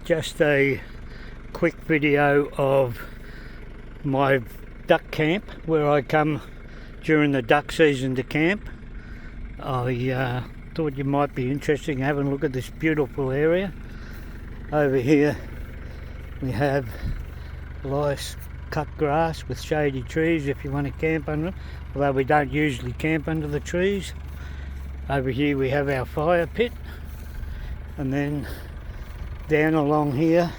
just a quick video of my duck camp where I come during the duck season to camp. I thought you might be interested in having a look at this beautiful area. Over here we have nice cut grass with shady trees if you want to camp under them, although we don't usually camp under the trees. Over here we have our fire pit, and then down along here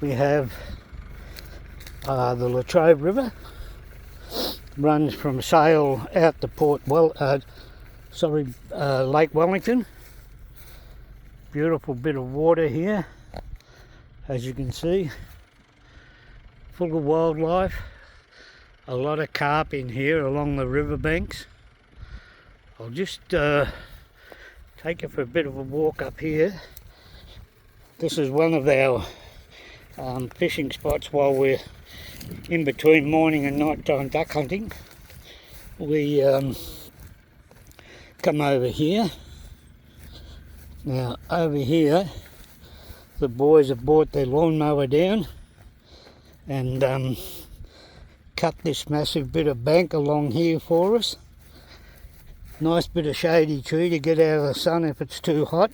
we have the Latrobe River. Runs from Sale out to Lake Wellington. Beautiful bit of water here, as you can see, full of wildlife. A lot of carp in here along the riverbanks. I'll just take you for a bit of a walk up here. This is one of our fishing spots while we're in between morning and night time duck hunting. We come over here. Now over here the boys have brought their lawnmower down and cut this massive bit of bank along here for us. Nice bit of shady tree to get out of the sun if it's too hot.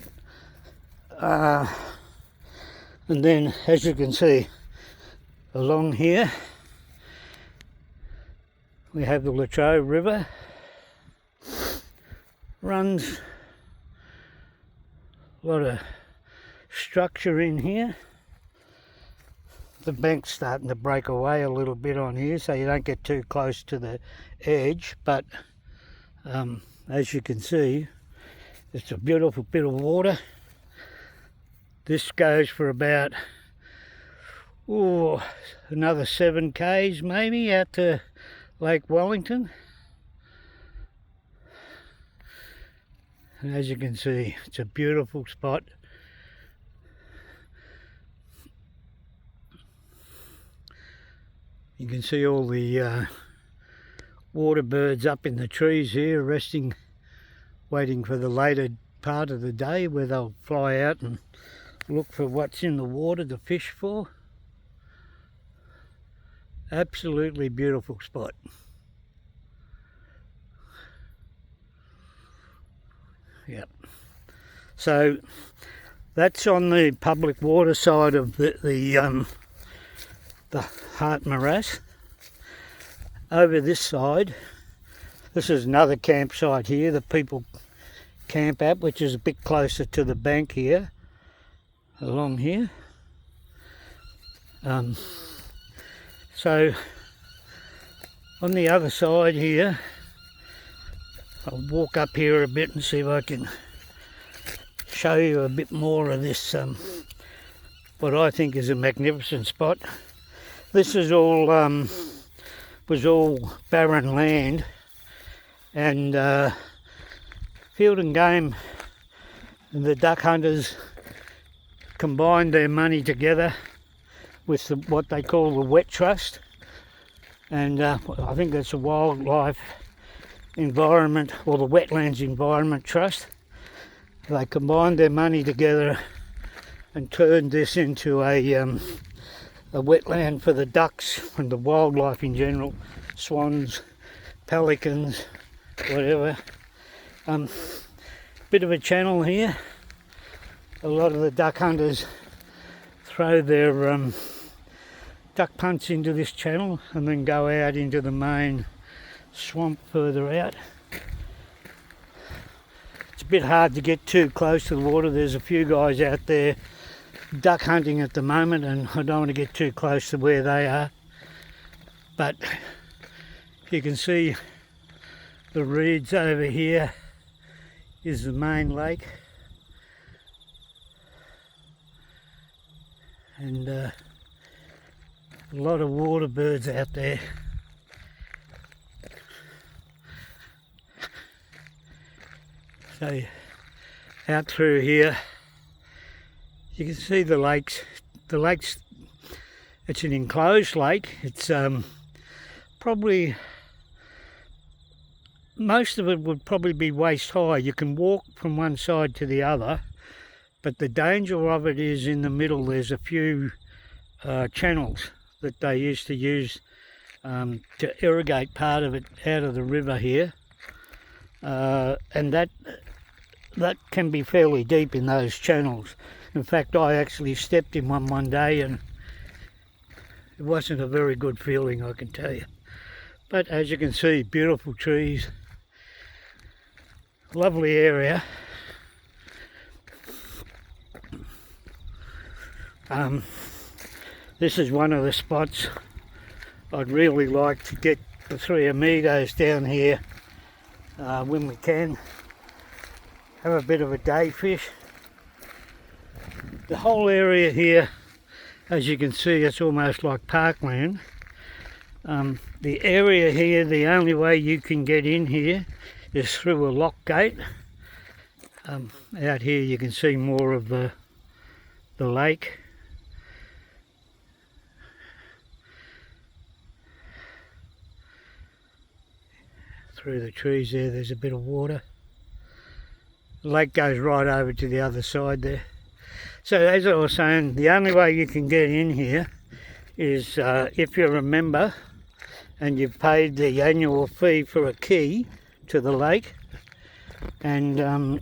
And then, as you can see, along here we have the Latrobe River. Runs a lot of structure in here. The bank's starting to break away a little bit on here, so you don't get too close to the edge, but as you can see, it's a beautiful bit of water. This goes for about another 7 k's maybe out to Lake Wellington. And as you can see, it's a beautiful spot. You can see all the water birds up in the trees here, resting, waiting for the later part of the day where they'll fly out and look for what's in the water to fish for. Absolutely beautiful spot. Yep. So that's on the public water side of the Hart Morass. Over this side, this is another campsite here that people camp at, which is a bit closer to the bank here, along here. So on the other side here, I'll walk up here a bit and see if I can show you a bit more of this, what I think is a magnificent spot. This is all was all barren land, and Field and Game and the duck hunters combined their money together with what they call the Wet Trust, and I think that's a Wildlife Environment or the Wetlands Environment Trust. They combined their money together and turned this into a wetland for the ducks and the wildlife in general, swans, pelicans, whatever. Bit of a channel here. A lot of the duck hunters throw their duck punts into this channel and then go out into the main swamp further out. It's a bit hard to get too close to the water. There's a few guys out there duck hunting at the moment, and I don't want to get too close to where they are, but you can see the reeds over here is the main lake, and a lot of water birds out there. So out through here you can see the lakes. The lake's, it's an enclosed lake. It's probably, most of it would probably be waist high. You can walk from one side to the other, But the danger of it is in the middle there's a few channels that they used to use to irrigate part of it out of the river here, and that can be fairly deep in those channels. In fact, I actually stepped in one day and it wasn't a very good feeling, I can tell you. But as you can see, beautiful trees, lovely area. This is one of the spots I'd really like to get the three amigos down here when we can. Have a bit of a day fish. The whole area here, as you can see, it's almost like parkland. The area here, the only way you can get in here is through a lock gate. Out here you can see more of the lake. Through the trees there's a bit of water. The lake goes right over to the other side there. So as I was saying, the only way you can get in here is if you're a member and you've paid the annual fee for a key to the lake. And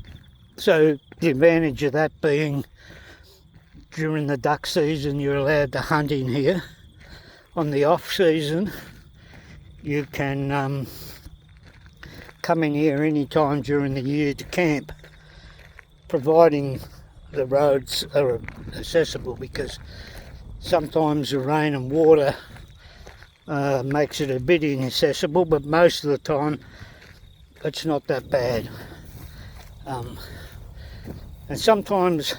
so the advantage of that being during the duck season you're allowed to hunt in here. On the off season you can come in here any time during the year to camp, providing the roads are accessible, because sometimes the rain and water makes it a bit inaccessible, but most of the time it's not that bad. And sometimes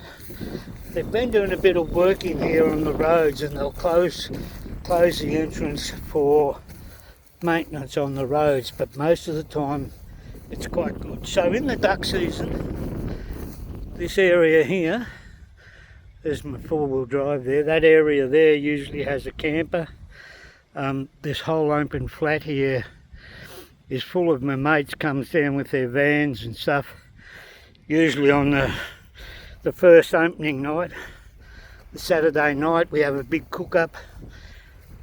they've been doing a bit of work in here on the roads, and they'll close the entrance for maintenance on the roads, but most of the time it's quite good. So in the duck season, this area here, there's my four-wheel drive there, that area there usually has a camper. This whole open flat here is full of my mates, comes down with their vans and stuff, usually on the first opening night. The Saturday night we have a big cook-up.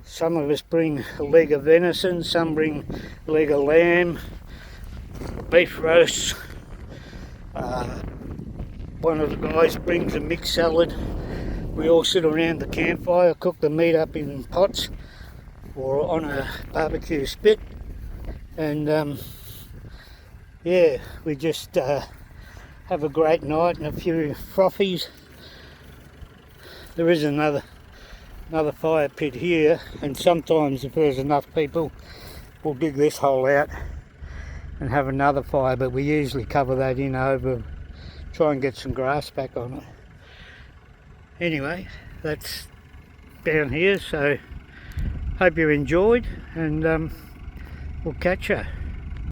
Some of us bring a leg of venison, some bring a leg of lamb, beef roasts. One of the guys brings a mixed salad. We all sit around the campfire, cook the meat up in pots or on a barbecue spit, and yeah, we just have a great night and a few frothies. There is another fire pit here, and sometimes if there's enough people we'll dig this hole out and have another fire, but we usually cover that in over, try and get some grass back on it. Anyway, that's down here, so hope you enjoyed, and we'll catch you.